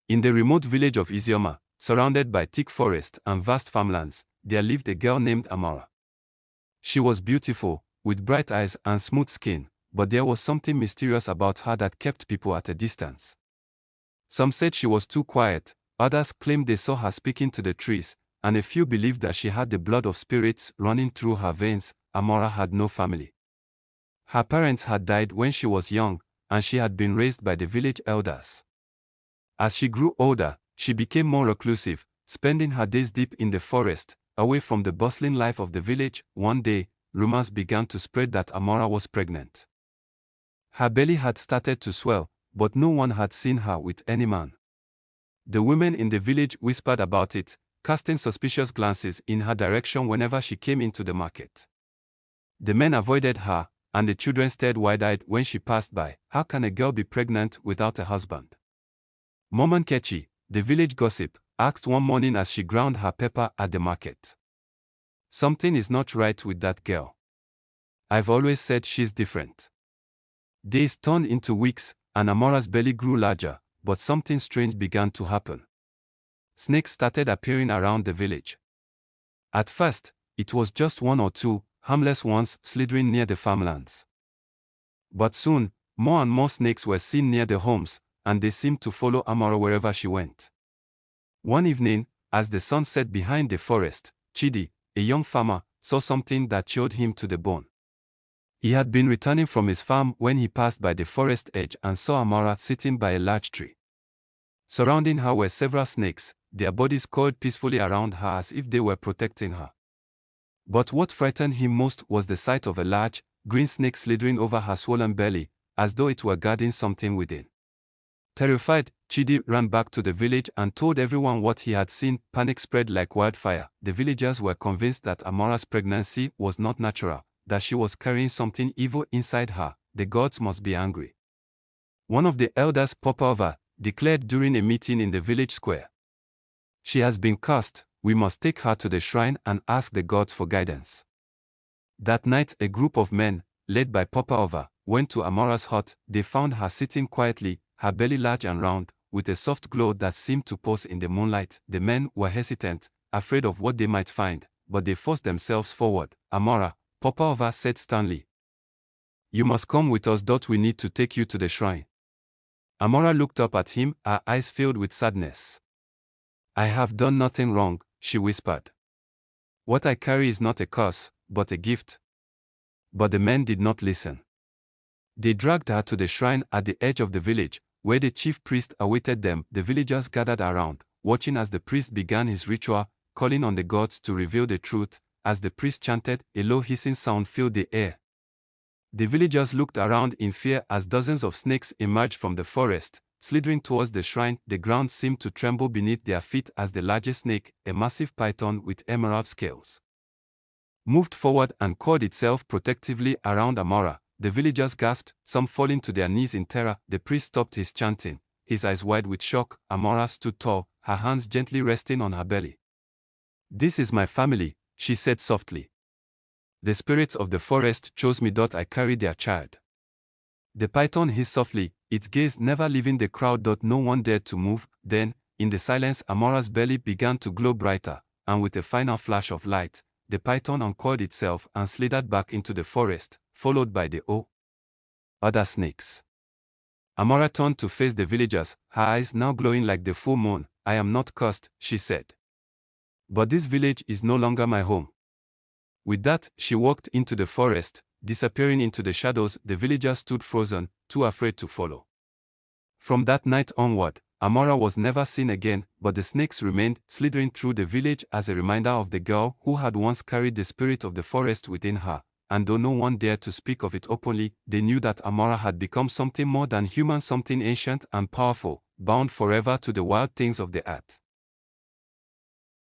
In the remote village of Eziama, surrounded by thick forest and vast farmlands, there lived a girl named Amara. She was beautiful, with bright eyes and smooth skin, but there was something mysterious about her that kept people at a distance. Some said she was too quiet, others claimed they saw her speaking to the trees, and a few believed that she had the blood of spirits running through her veins. Amara had no family. Her parents had died when she was young, and she had been raised by the village elders. As she grew older, she became more reclusive, spending her days deep in the forest, away from the bustling life of the village. One day, rumors began to spread that Amara was pregnant. Her belly had started to swell, but no one had seen her with any man. The women in the village whispered about it, casting suspicious glances in her direction whenever she came into the market. The men avoided her, and the children stared wide-eyed when she passed by. How can a girl be pregnant without a husband? Mama Nkechi, the village gossip, asked one morning as she ground her pepper at the market. Something is not right with that girl. I've always said she's different. Days turned into weeks, and Amara's belly grew larger, but something strange began to happen. Snakes started appearing around the village. At first, it was just one or two, harmless ones slithering near the farmlands. But soon, more and more snakes were seen near the homes, and they seemed to follow Amara wherever she went. One evening, as the sun set behind the forest, Chidi, a young farmer, saw something that chilled him to the bone. He had been returning from his farm when he passed by the forest edge and saw Amara sitting by a large tree. Surrounding her were several snakes, their bodies coiled peacefully around her as if they were protecting her. But what frightened him most was the sight of a large, green snake slithering over her swollen belly, as though it were guarding something within. Terrified, Chidi ran back to the village and told everyone what he had seen. Panic spread like wildfire. The villagers were convinced that Amara's pregnancy was not natural, that she was carrying something evil inside her. The gods must be angry. One of the elders, Popova, declared during a meeting in the village square. She has been cursed. We must take her to the shrine and ask the gods for guidance. That night, a group of men, led by Popova, went to Amara's hut. They found her sitting quietly, her belly large and round, with a soft glow that seemed to pulse in the moonlight. The men were hesitant, afraid of what they might find, but they forced themselves forward. Amara, Popova said sternly, "You must come with us. We need to take you to the shrine." Amara looked up at him, her eyes filled with sadness. "I have done nothing wrong," she whispered. "What I carry is not a curse, but a gift." But the men did not listen. They dragged her to the shrine at the edge of the village, where the chief priest awaited them. The villagers gathered around, watching as the priest began his ritual, calling on the gods to reveal the truth. As the priest chanted, a low hissing sound filled the air. The villagers looked around in fear as dozens of snakes emerged from the forest, slithering towards the shrine. The ground seemed to tremble beneath their feet as the largest snake, a massive python with emerald scales, moved forward and coiled itself protectively around Amara. The villagers gasped, some falling to their knees in terror. The priest stopped his chanting, his eyes wide with shock. Amara stood tall, her hands gently resting on her belly. "This is my family," she said softly. "The spirits of the forest chose me. I carry their child." The python hissed softly, its gaze never leaving the crowd. No one dared to move. Then, in the silence, Amara's belly began to glow brighter, and with a final flash of light, the python uncoiled itself and slithered back into the forest, followed by the other snakes. Amara turned to face the villagers, her eyes now glowing like the full moon. "I am not cursed," she said. "But this village is no longer my home." With that, she walked into the forest, disappearing into the shadows. The villagers stood frozen, too afraid to follow. From that night onward, Amara was never seen again, but the snakes remained, slithering through the village as a reminder of the girl who had once carried the spirit of the forest within her. And though no one dared to speak of it openly, they knew that Amara had become something more than human, something ancient and powerful, bound forever to the wild things of the earth.